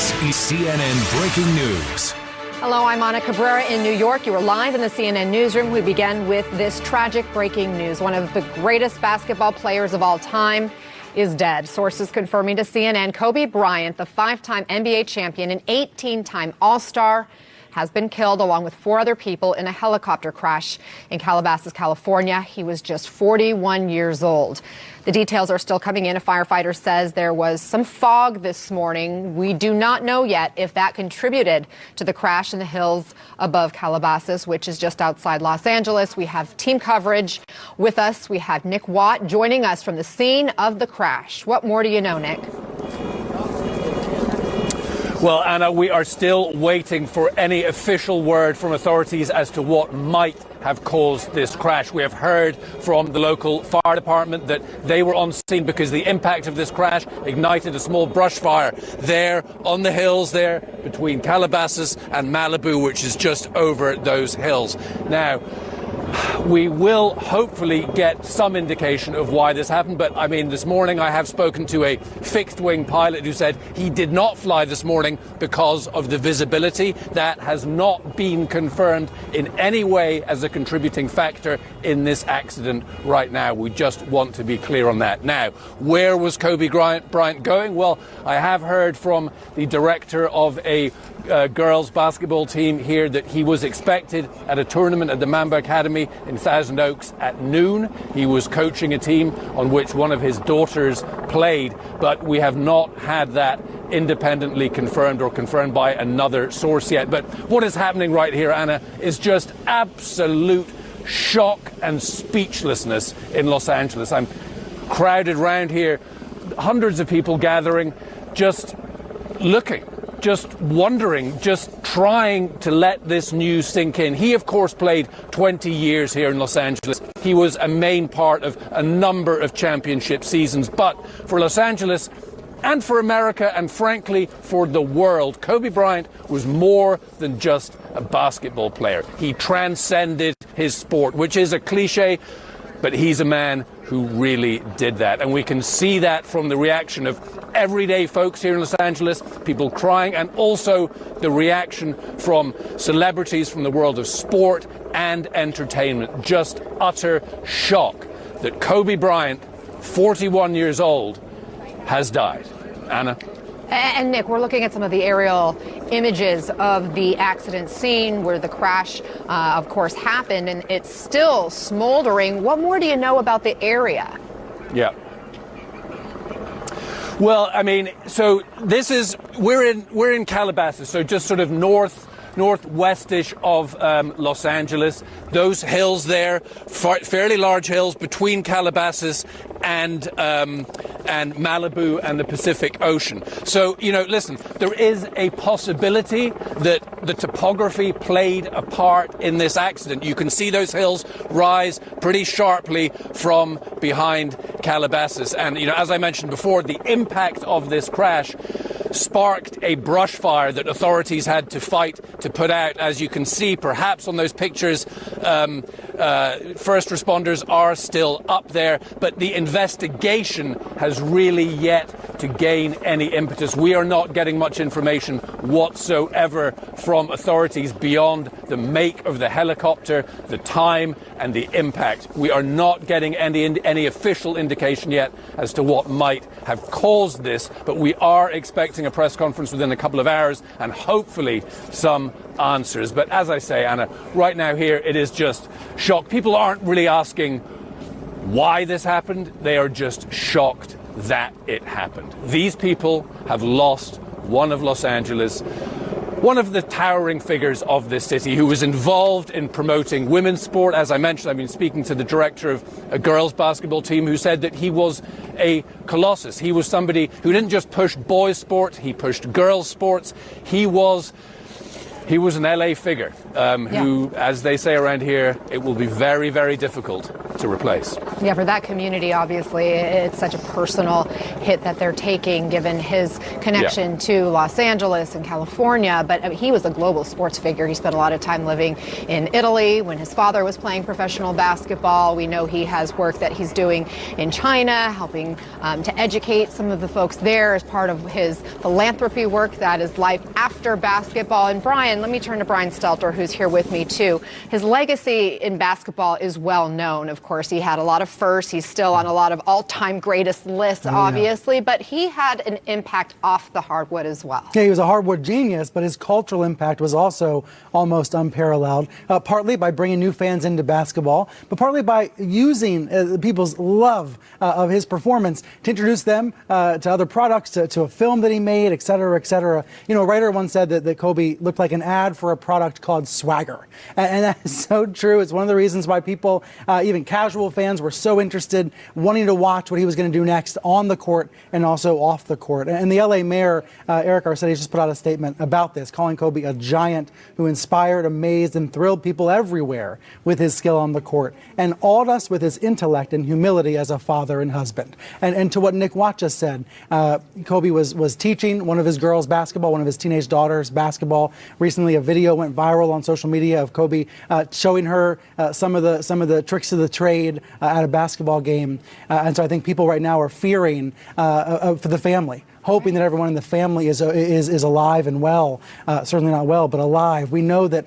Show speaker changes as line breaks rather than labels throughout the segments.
This is CNN Breaking News.
Hello, I'm Anna Cabrera in New York. You are live in the CNN newsroom. We begin with this tragic breaking news. One of the greatest basketball players of all time is dead. Sources confirming to CNN Kobe Bryant, the 5-time NBA champion and 18-time All-Star, has been killed along with 4 other people in a helicopter crash in Calabasas, California. He was just 41 years old. The details are still coming in. A firefighter says there was some fog this morning. We do not know yet if that contributed to the crash in the hills above Calabasas, which is just outside Los Angeles. We have team coverage with us. We have Nick Watt joining us from the scene of the crash. What more do you know, Nick?
Well, Anna, we are still waiting for any official word from authorities as to what might have caused this crash. We have heard from the local fire department that they were on scene because the impact of this crash ignited a small brush fire there on the hills there between Calabasas and Malibu, which is just over those hills. Now, we will hopefully get some indication of why this happened. But I mean, this morning I have spoken to a fixed-wing pilot who said he did not fly this morning because of the visibility. That has not been confirmed in any way as a contributing factor in this accident right now. We just want to be clear on that. Now, where was Kobe Bryant going? Well, I have heard from the director of a girls basketball team here that he was expected at a tournament at the Mamba Academy in Thousand Oaks at noon. He was coaching a team on which one of his daughters played, but we have not had that independently confirmed or confirmed by another source yet. But what is happening right here, Anna, is just absolute shock and speechlessness in Los Angeles. I'm crowded around here, hundreds of people gathering, just looking, just wondering, just trying to let this news sink in. He, of course, played 20 years here in Los Angeles. He was a main part of a number of championship seasons. But for Los Angeles and for America and, frankly, for the world, Kobe Bryant was more than just a basketball player. He transcended his sport, which is a cliche, but he's a man who really did that. And we can see that from the reaction of everyday folks here in Los Angeles, people crying, and also the reaction from celebrities from the world of sport and entertainment. Just utter shock that Kobe Bryant, 41 years old, has died. Anna?
And Nick, we're looking at some of the aerial images of the accident scene where the crash, of course, happened, and it's still smoldering. What more do you know about the area?
Yeah. Well, I mean, so we're in Calabasas, so just sort of northwestish of Los Angeles. Those hills there, fairly large hills between Calabasas and Malibu and the Pacific Ocean. So, you know, listen, there is a possibility that the topography played a part in this accident. You can see those hills rise pretty sharply from behind Calabasas. And, you know, as I mentioned before, the impact of this crash sparked a brush fire that authorities had to fight to put out. As you can see, perhaps on those pictures, first responders are still up there, but the investigation has really yet to gain any impetus. We are not getting much information whatsoever from authorities beyond the make of the helicopter, the time, and the impact. We are not getting any official indication yet as to what might have caused this, but we are expecting a press conference within a couple of hours and hopefully some answers. But as I say, Anna, right now here it is just shock. People aren't really asking why this happened. They are just shocked that it happened. These people have lost one of Los Angeles, one of the towering figures of this city who was involved in promoting women's sport. As I mentioned, I've been speaking to the director of a girls basketball team who said that he was a colossus. He was somebody who didn't just push boys' sports, he pushed girls' sports. He was He was an LA figure who, as they say around here, it will be very, very difficult to replace.
Yeah, for that community, obviously, it's such a personal hit that they're taking, given his connection to Los Angeles and California. But he was a global sports figure. He spent a lot of time living in Italy when his father was playing professional basketball. We know he has work that he's doing in China, helping to educate some of the folks there as part of his philanthropy work. That is life after basketball. And Brian, let me turn to Brian Stelter, who's here with me, too. His legacy in basketball is well known. Of course, he had a lot of firsts. He's still on a lot of all-time greatest lists, obviously, but he had an impact off the hardwood as well.
Yeah, he was a hardwood genius, but his cultural impact was also almost unparalleled, partly by bringing new fans into basketball, but partly by using people's love of his performance to introduce them to other products, to a film that he made, et cetera, et cetera. You know, a writer once said that Kobe looked like an ad for a product called Swagger. And that is so true. It's one of the reasons why people, even casual fans, were so interested, wanting to watch what he was going to do next on the court and also off the court. And the LA mayor, Eric Garcetti, just put out a statement about this, calling Kobe a giant who inspired, amazed, and thrilled people everywhere with his skill on the court, and awed us with his intellect and humility as a father and husband. And to what Nick Watt just said, Kobe was teaching one of his girls basketball, one of his teenage daughters basketball. Recently, a video went viral on social media of Kobe showing her some of the tricks of the trade at a basketball game. And so I think people right now are fearing for the family, hoping that everyone in the family is alive and well. Certainly not well, but alive. We know that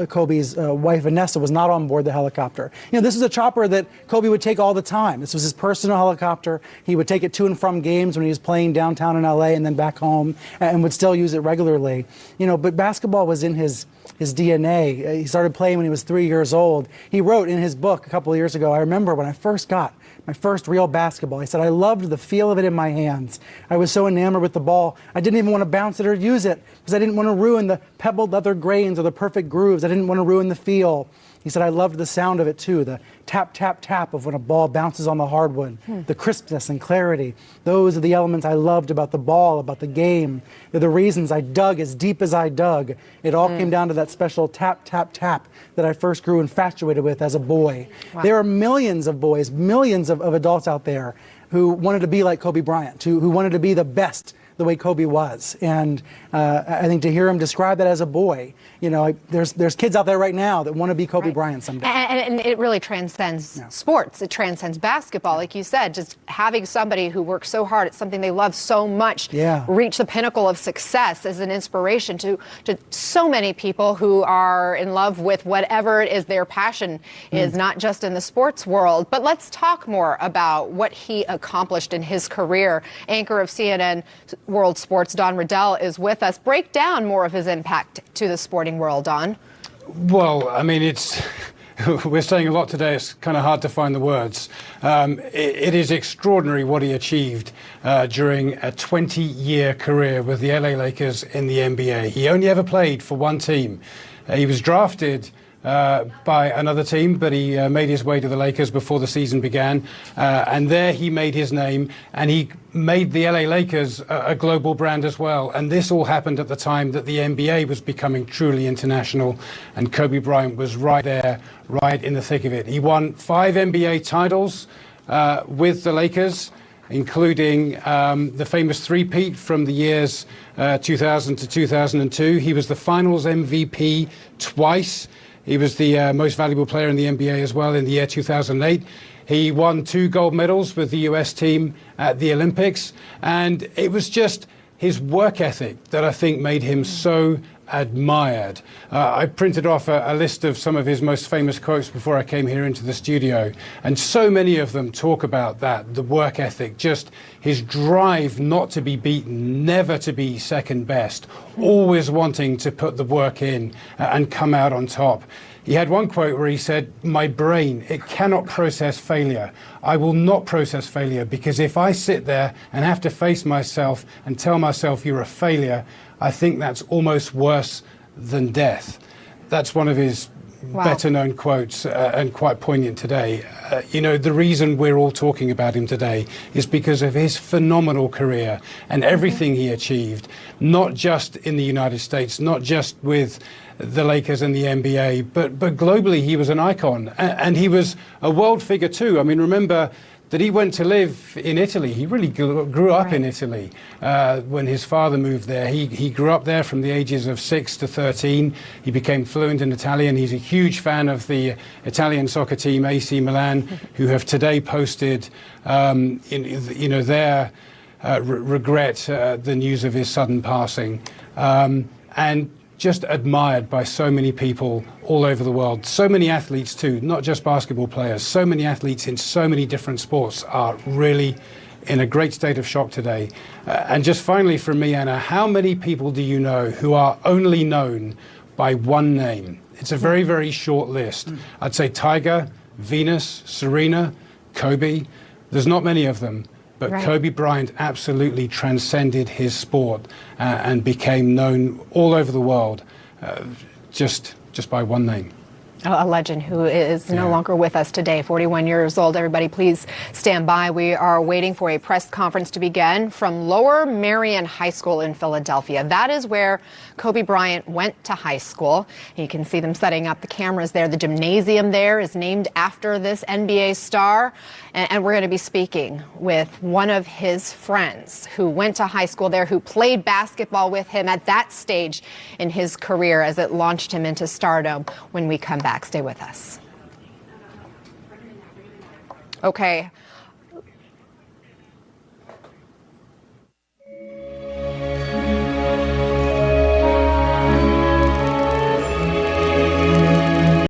Kobe's wife, Vanessa, was not on board the helicopter. You know, this is a chopper that Kobe would take all the time. This was his personal helicopter. He would take it to and from games when he was playing downtown in LA and then back home, and would still use it regularly. You know, but basketball was in his DNA. He started playing when he was 3 years old. He wrote in his book a couple of years ago, I remember when I first got my first real basketball. He said, I loved the feel of it in my hands. I was so enamored with the ball, I didn't even want to bounce it or use it because I didn't want to ruin the pebbled leather grains or the perfect grooves. I didn't want to ruin the feel. He said, I loved the sound of it too, the tap, tap, tap of when a ball bounces on the hardwood, the crispness and clarity. Those are the elements I loved about the ball, about the game. They're the reasons I dug as deep as I dug. It all came down to that special tap, tap, tap that I first grew infatuated with as a boy. Wow. There are millions of boys, millions of adults out there who wanted to be like Kobe Bryant, who wanted to be the best the way Kobe was. And I think to hear him describe that as a boy, you know, there's kids out there right now that want to be Kobe Bryant someday.
And it really transcends sports. It transcends basketball. Like you said, just having somebody who works so hard at something they love so much reach the pinnacle of success is an inspiration to so many people who are in love with whatever it is their passion is, not just in the sports world. But let's talk more about what he accomplished in his career. Anchor of CNN World Sports, Don Riddell, is with us. Break down more of his impact to the sporting world, Don.
Well, I mean, we're saying a lot today. It's kind of hard to find the words. It is extraordinary what he achieved during a 20-year career with the LA Lakers in the NBA. He only ever played for one team. He was drafted by another team, but he made his way to the Lakers before the season began, and there he made his name, and he made the LA Lakers a global brand as well. And this all happened at the time that the NBA was becoming truly international, and Kobe Bryant was right there, right in the thick of it. He won 5 NBA titles with the Lakers, including the famous three-peat from the years 2000 to 2002. He was the Finals MVP twice. He was the most valuable player in the NBA as well in the year 2008. He won 2 gold medals with the US team at the Olympics. And it was just his work ethic that I think made him so admired. I printed off a list of some of his most famous quotes before I came here into the studio. And so many of them talk about that, the work ethic, just his drive not to be beaten, never to be second best, always wanting to put the work in and come out on top. He had one quote where he said, "My brain, it cannot process failure. I will not process failure, because if I sit there and have to face myself and tell myself you're a failure, I think that's almost worse than death." That's one of his better known quotes and quite poignant today. The reason we're all talking about him today is because of his phenomenal career and everything he achieved, not just in the United States, not just with the Lakers and the NBA, but globally he was an icon. And he was a world figure too. I mean, remember that he went to live in Italy. He really grew up in Italy when his father moved there. He grew up there from the ages of 6 to 13. He became fluent in Italian. He's a huge fan of the Italian soccer team, AC Milan, who have today posted their regret the news of his sudden passing. And just admired by so many people all over the world. So many athletes too, not just basketball players. So many athletes in so many different sports are really in a great state of shock today. And just finally from me, Anna, how many people do you know who are only known by one name? It's a very, very short list. I'd say Tiger, Venus, Serena, Kobe. There's not many of them. But Kobe Bryant absolutely transcended his sport and became known all over the world just by one name.
A legend who is no longer with us today, 41 years old. Everybody, please stand by. We are waiting for a press conference to begin from Lower Merion High School in Philadelphia. That is where Kobe Bryant went to high school. You can see them setting up the cameras there. The gymnasium there is named after this NBA star. And we're going to be speaking with one of his friends who went to high school there, who played basketball with him at that stage in his career as it launched him into stardom. When we come back, stay with us. Okay.